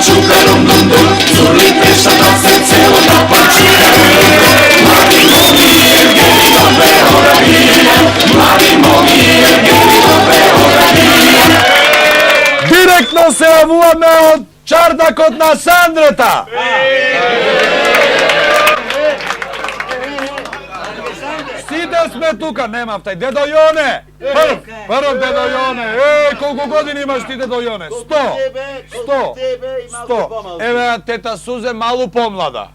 pančuka rum dum dum, zurli treša da se celo da pančuka rum dum dum. Mladi mogi Evgeni do Beograda vija, mladi mogi Evgeni do Beograda vija. Direktno se avujame od Čardakot na Sandreta. Side sme tuka, nemam taj, Dedo Jone. Prv Dedo Jone. Koliko godina imaš ti Dedo Jone? 100. Evo teta Suze malu pomlada.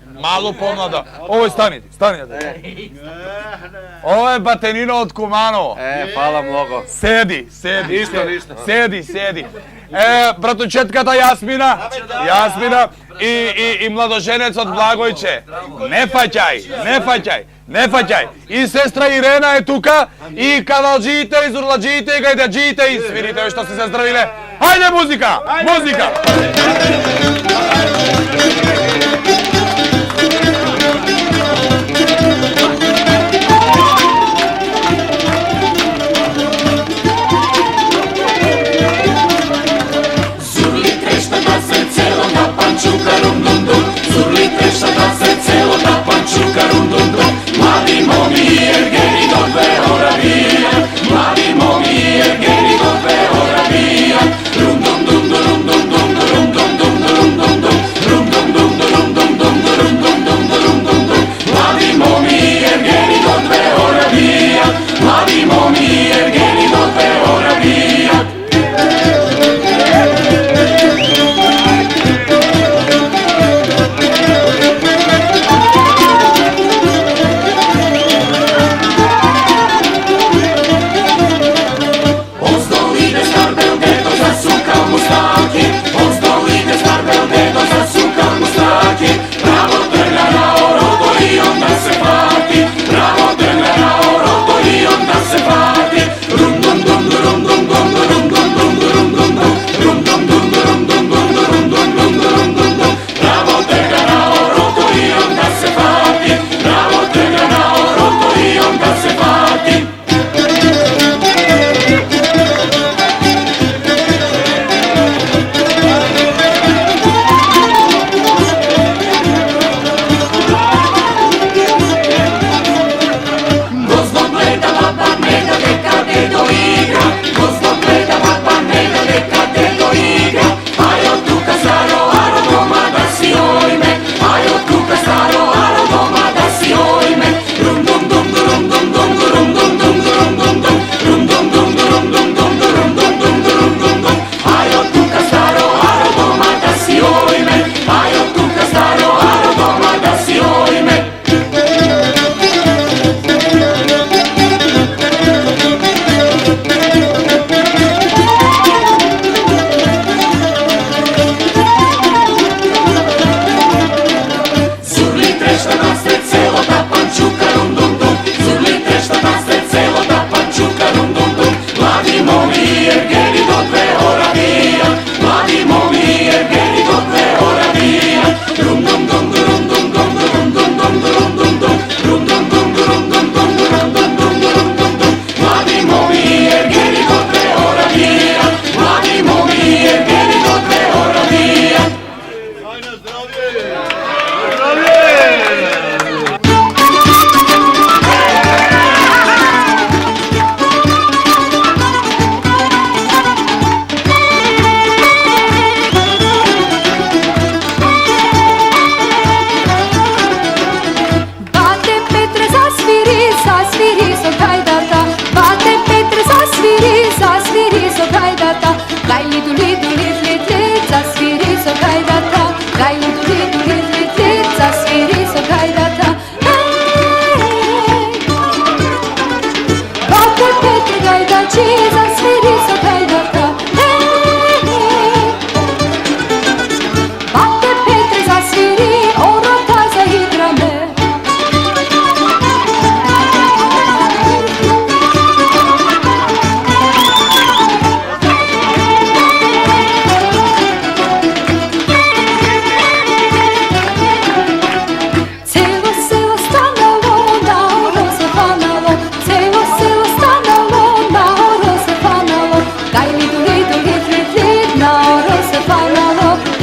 Ovo je stani. Ovo je batenino od Kumanovo. Hvala mnogo. Sedi. Sedi. Bratučetkata Jasmina i mladoženec od Blagojče. Ne faćaj. I sestra Irena je tuka i kavalđite, izurlađite i gajdađite i svirite što ste se zdravile. Hajde muzika! Zurli trešta da se celo da pančuka rum dum dum, zurli trešta da se celo da pančuka rum dum dum. Mladi mogi Evgeni do Beograda vija, mladi mogi Evgeni do Beograda vija. Rum dum dum rum dum dum rum dum dum rum dum dum rum dum dum rum dum dum rum dum dum rum dum dum. Mladi mogi Evgeni do Beograda vija, mladi mogi Evgeni do Beograda vija.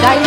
Dai,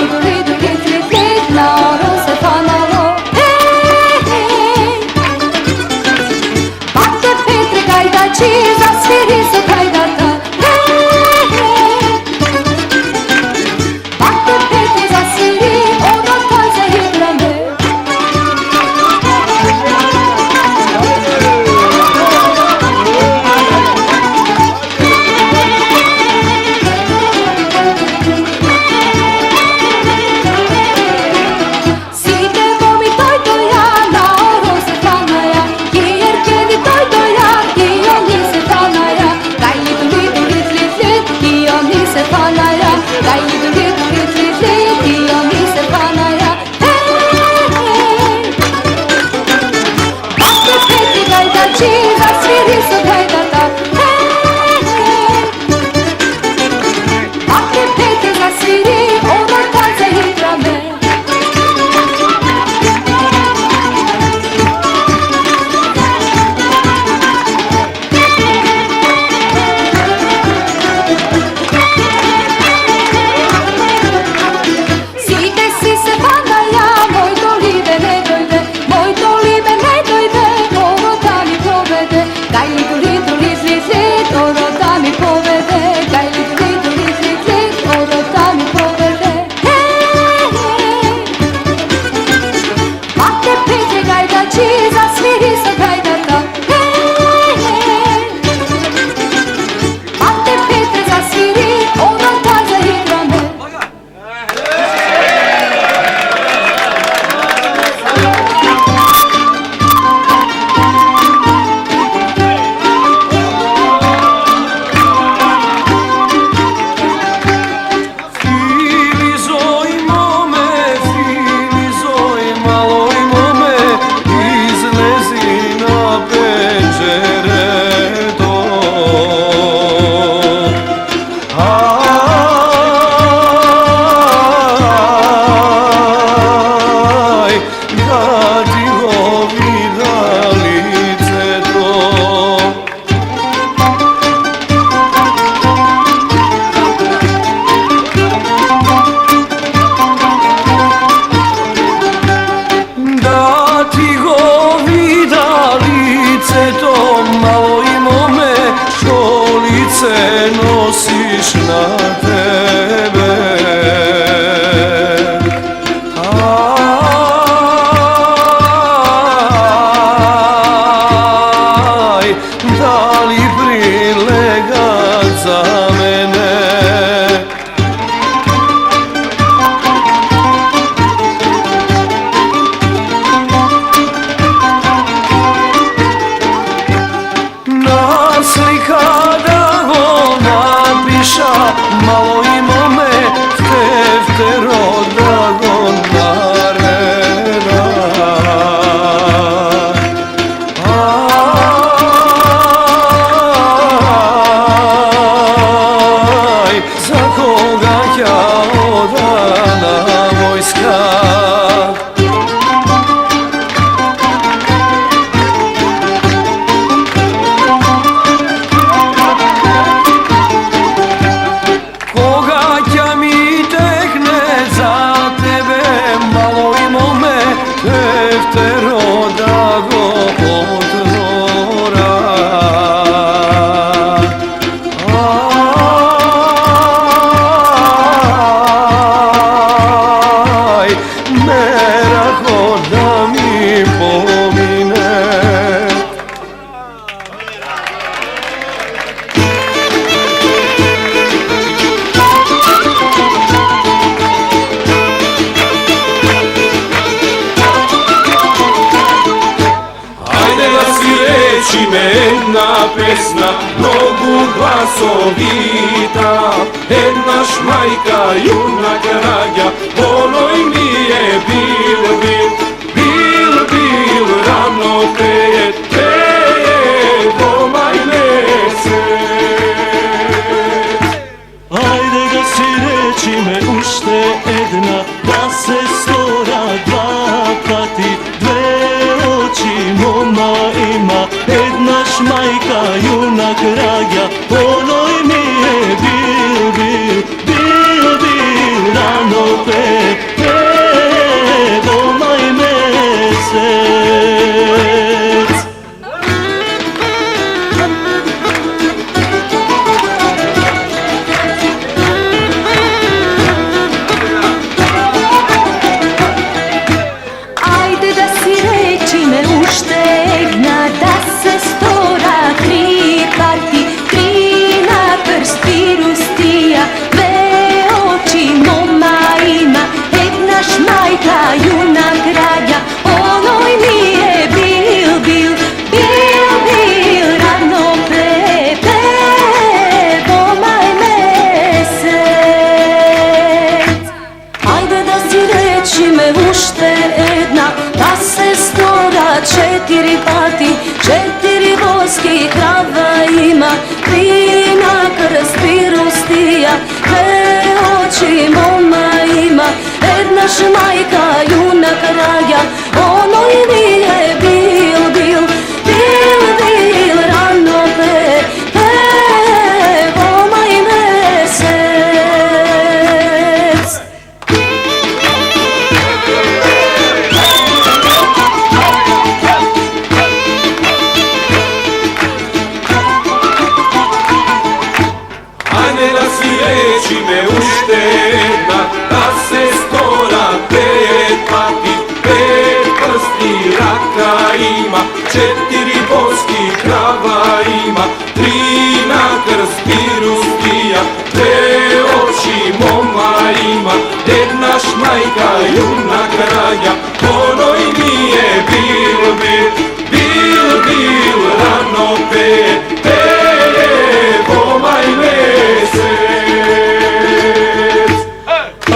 pesna, mnogu glasovita. Jedna šmajka, junak rađa, onoj mi je bil, rano peje, pomaj mese. Ajde da si reći me ušte jedna, da se stora dva pati, dve oči moma ima, jedna šmajka, junak rađa, onoj mi je bil, rano peje, pomaj mesec. Ajde da si reći me uštegna, da se stora tri pati, tri na prst pirustija, dve oči moma ima, jedna šmajka, junak rađa, onoj mi je bil, rano pepe, pomaj mesec. Ajde da si reći me uštedna, da se stora četiri pati, četiri voski krava ima, tri na krst pirustija, dve oči moma ima, jedna šmajka, junak rađa, onoj mi je bil, rano pepe, pomaj mesec. Ajde da si reći me uštedna, da se stora pet pati, pet prsti raka ima, četiri boski krava ima, tri na krst pirustija, dve oči moma ima, jedna šmajka, junak rađa, onoj mi je bil, rano pepe, pomaj mesec.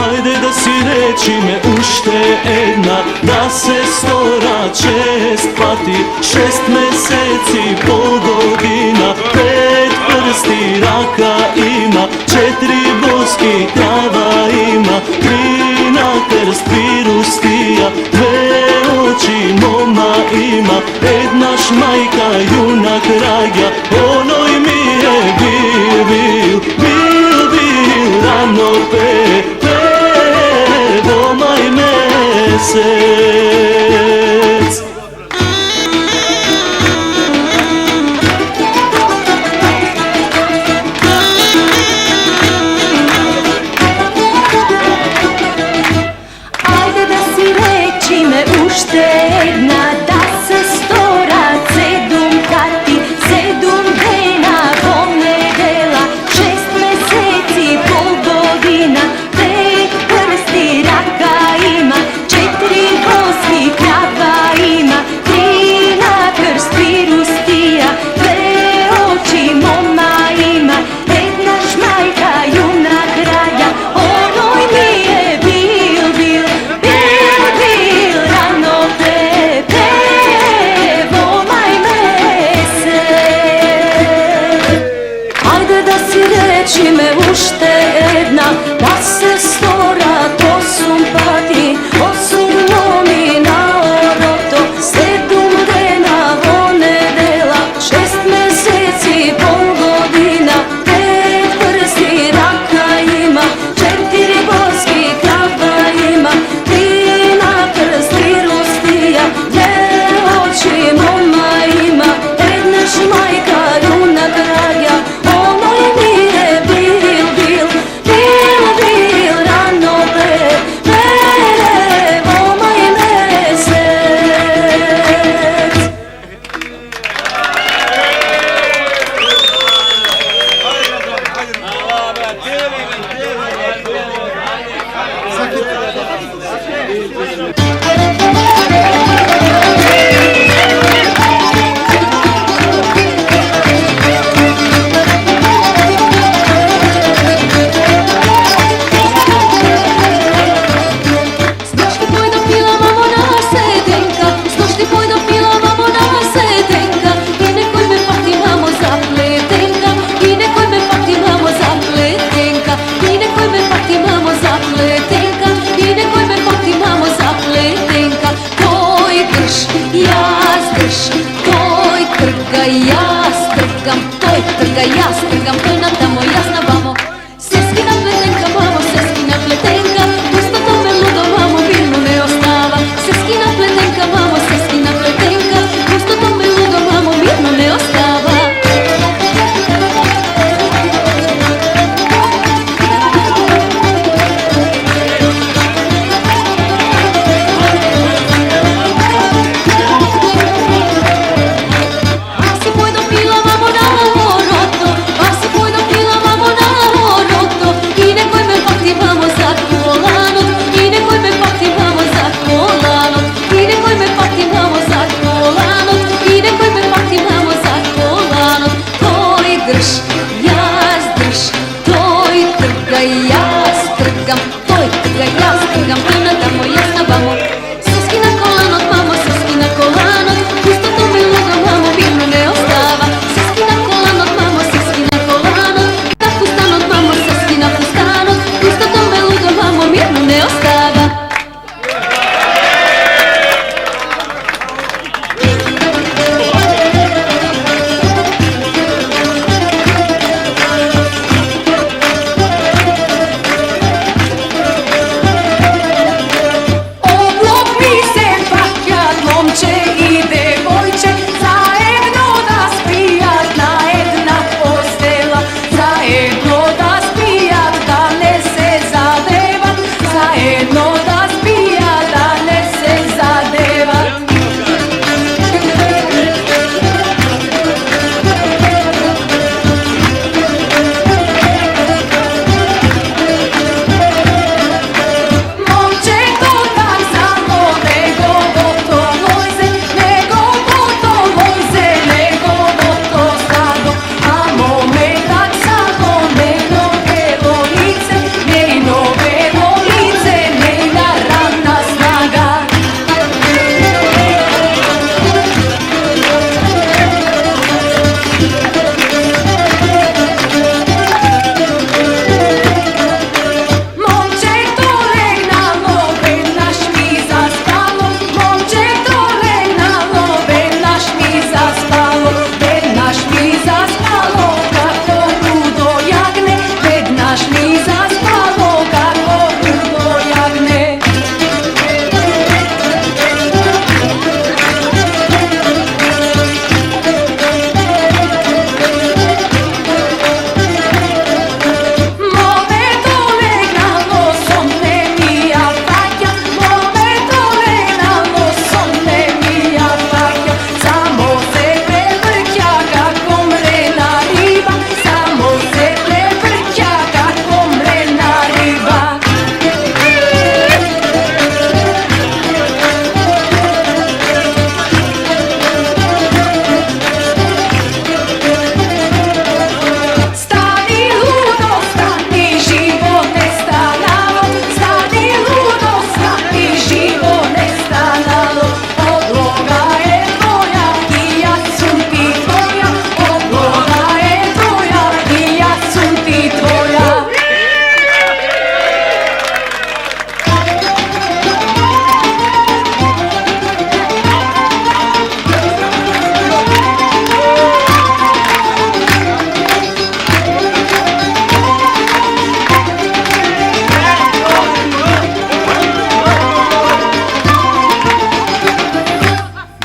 Ajde da si reći me uštedna, da se stora čest pati, 6 meseci, pol godina, pet prsti raka ima, četiri boski krava ima, tri na krst pirustija, dve oči moma ima, jedna šmajka, junak rađa, onoj mi je bil, rano pepe, pomaj mesec. Ajde da si reći me uštedna, da se stora sedum kati, sedum dena pomedela, 6 meseci, pol godina, pet prsti raka ima, četiri boski krava ima, tri na krst pirustija, dve oči moma ima, jedna šmajka, junak rađa, onoj mi je bil, rano pepe, trga, jaz trgam, to je na tamo, jaz na vamo. Seskina pletenka, mamo, seskina pletenka, pusto to me ludo, mamo, mirno ne ostava. Seskina pletenka, mamo, seskina pletenka, pusto to me ludo, mamo, mirno ne ostava.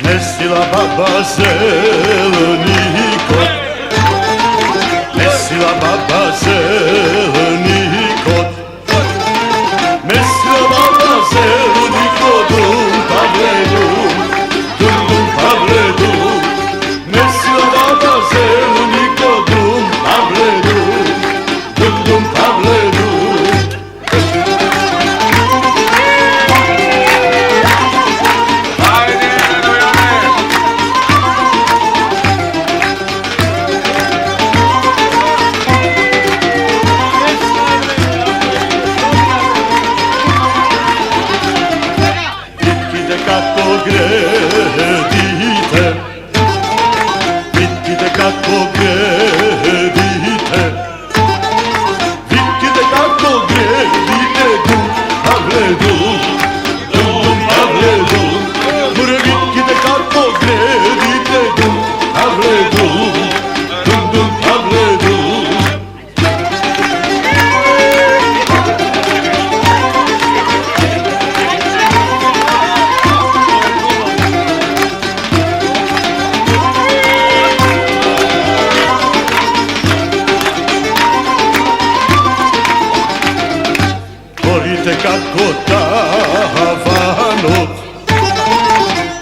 Mesila baba zeleni kot, mesila baba zeleni kot, mesila baba zeleni kot, tabledum, tabledum, mesila baba zeleni kot, tabledum, tabledum. Kako gredite, vidite kako gredite, vidite kako gredite, Pavledum, Pavledum, vidite kako gredite, Pavledum, Pavledum. Kormite kako tavanot,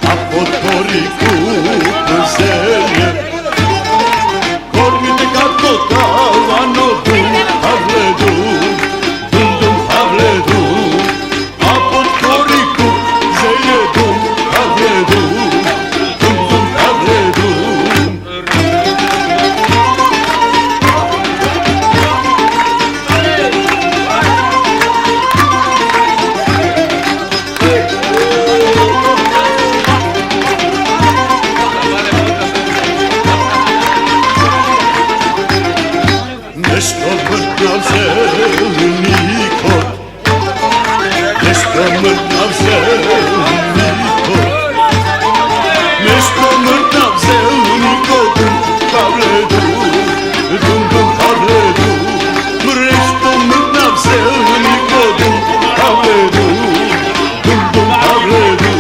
a pod koriku zelje. Kormite kako tavanot, dum Pavledu, dum dum Pavledu, a pod koriku zelje, dum Pavledu, dum dum Pavledu. Nešto mrtav zeleni kot, nešto mrtav zeleni kot, nešto mrtav zeleni kot, dum Pavledu, dum dum Pavledu, nešto mrtav zeleni kot, dum Pavledu, dum dum Pavledu.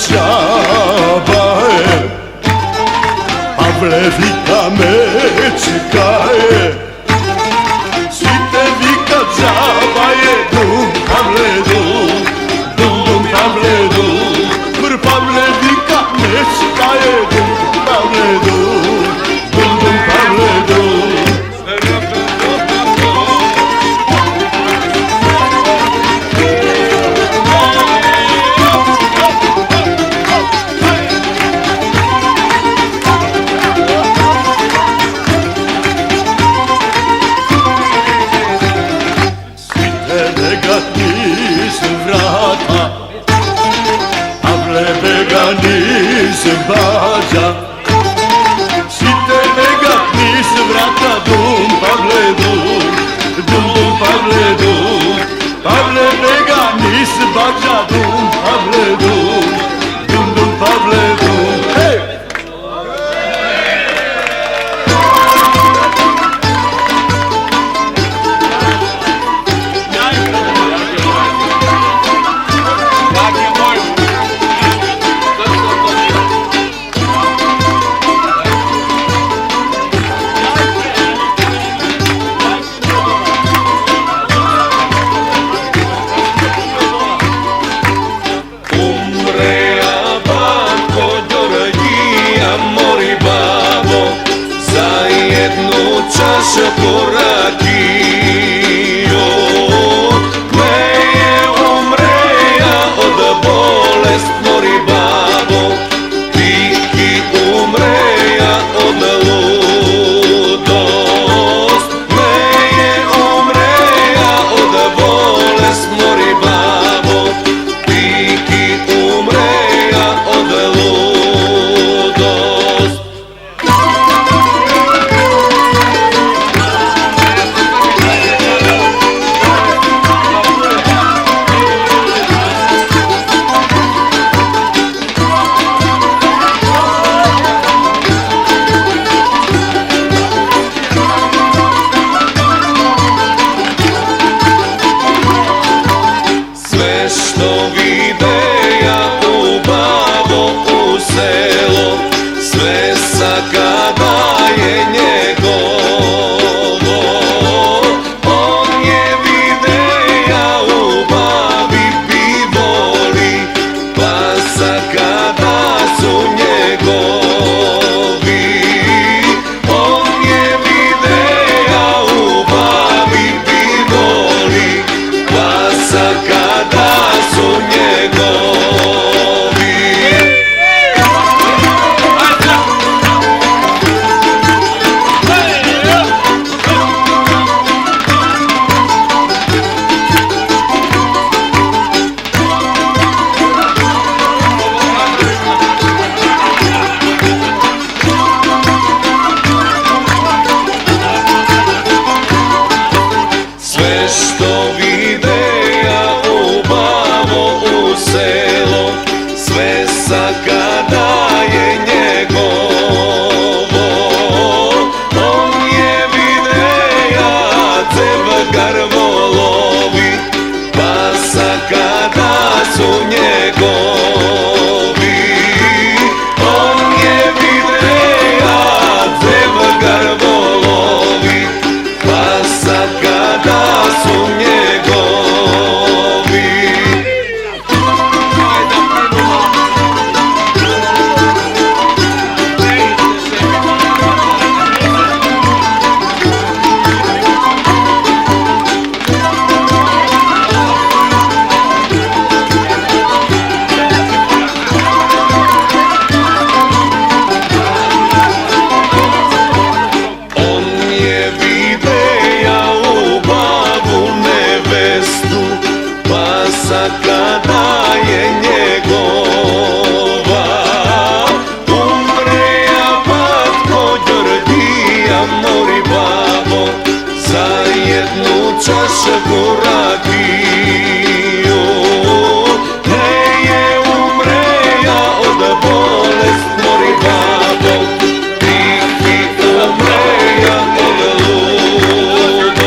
Čabaje, Pavle vika me čekaje, svite vika čabaje, dum Pavledu, dum dum Pavledu, Pavle vika me čekaje, dum Pavledu, dum dum Pavledu. Niz bađa, svite begat niz vrata, dum Pavledu, dum dum Pavledu, Pavle bega niz bađa, dum Pavledu, dum dum Pavledu. Hej! Čaša porakio, me je umreja od bolest, mori babo, tiki umreja od ludost, me je umreja od bolest, mori babo, tiki umreja od ludost. čaša korakio. Neje umreja od bolest mori babo, ti umreja od ludost.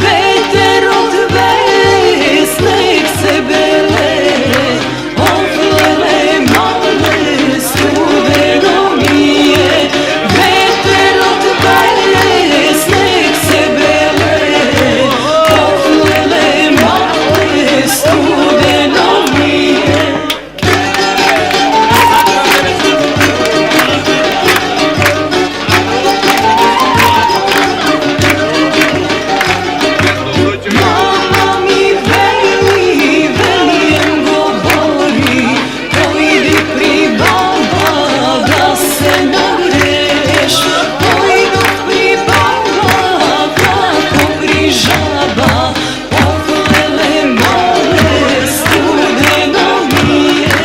Veter od vesnek se bele, oflele male studeno mi je. Veter od vesnek se bele, oflele male studeno mi je. Mama mi veli, velijem govori, pojdi pri baba da se nagreš. Pojdu pri baba kako pri žaba, oflele male studeno mi je.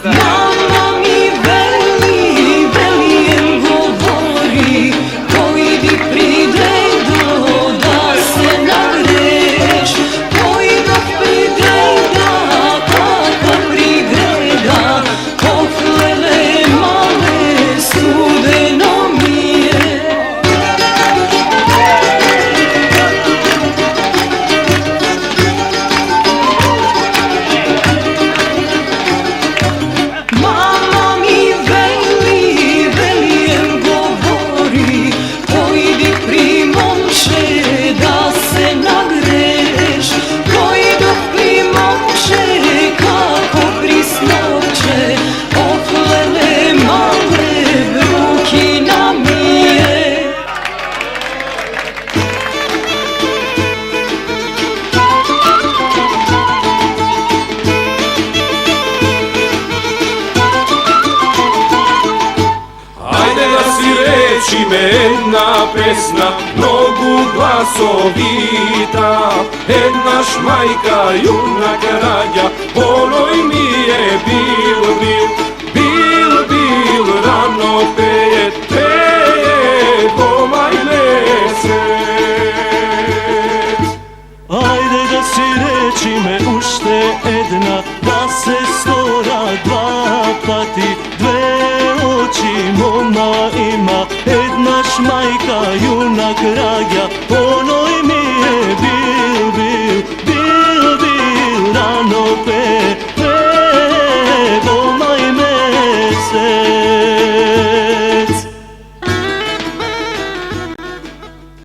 Mama mi veli, velijem govori, pojdi pri dedo da se nagreš. Pojdu pri deda kako pri greda, oflele male studeno mi je. Mama mi veli, velijem govori, pojdi pri momče da se nagreš. Pojdu pri momče kako pri snovče, oflele male brukina mi je. Ajde da si reči me jedna pesna, mnogu glasovita. Jedna šmajka, junak rađa, onoj mi je bil, rano peje, komaj mesec. Ajde da si reči me ušte jedna, da se stora dva pati, dve oči moma ima, jedna šmajka, junak rađa, ona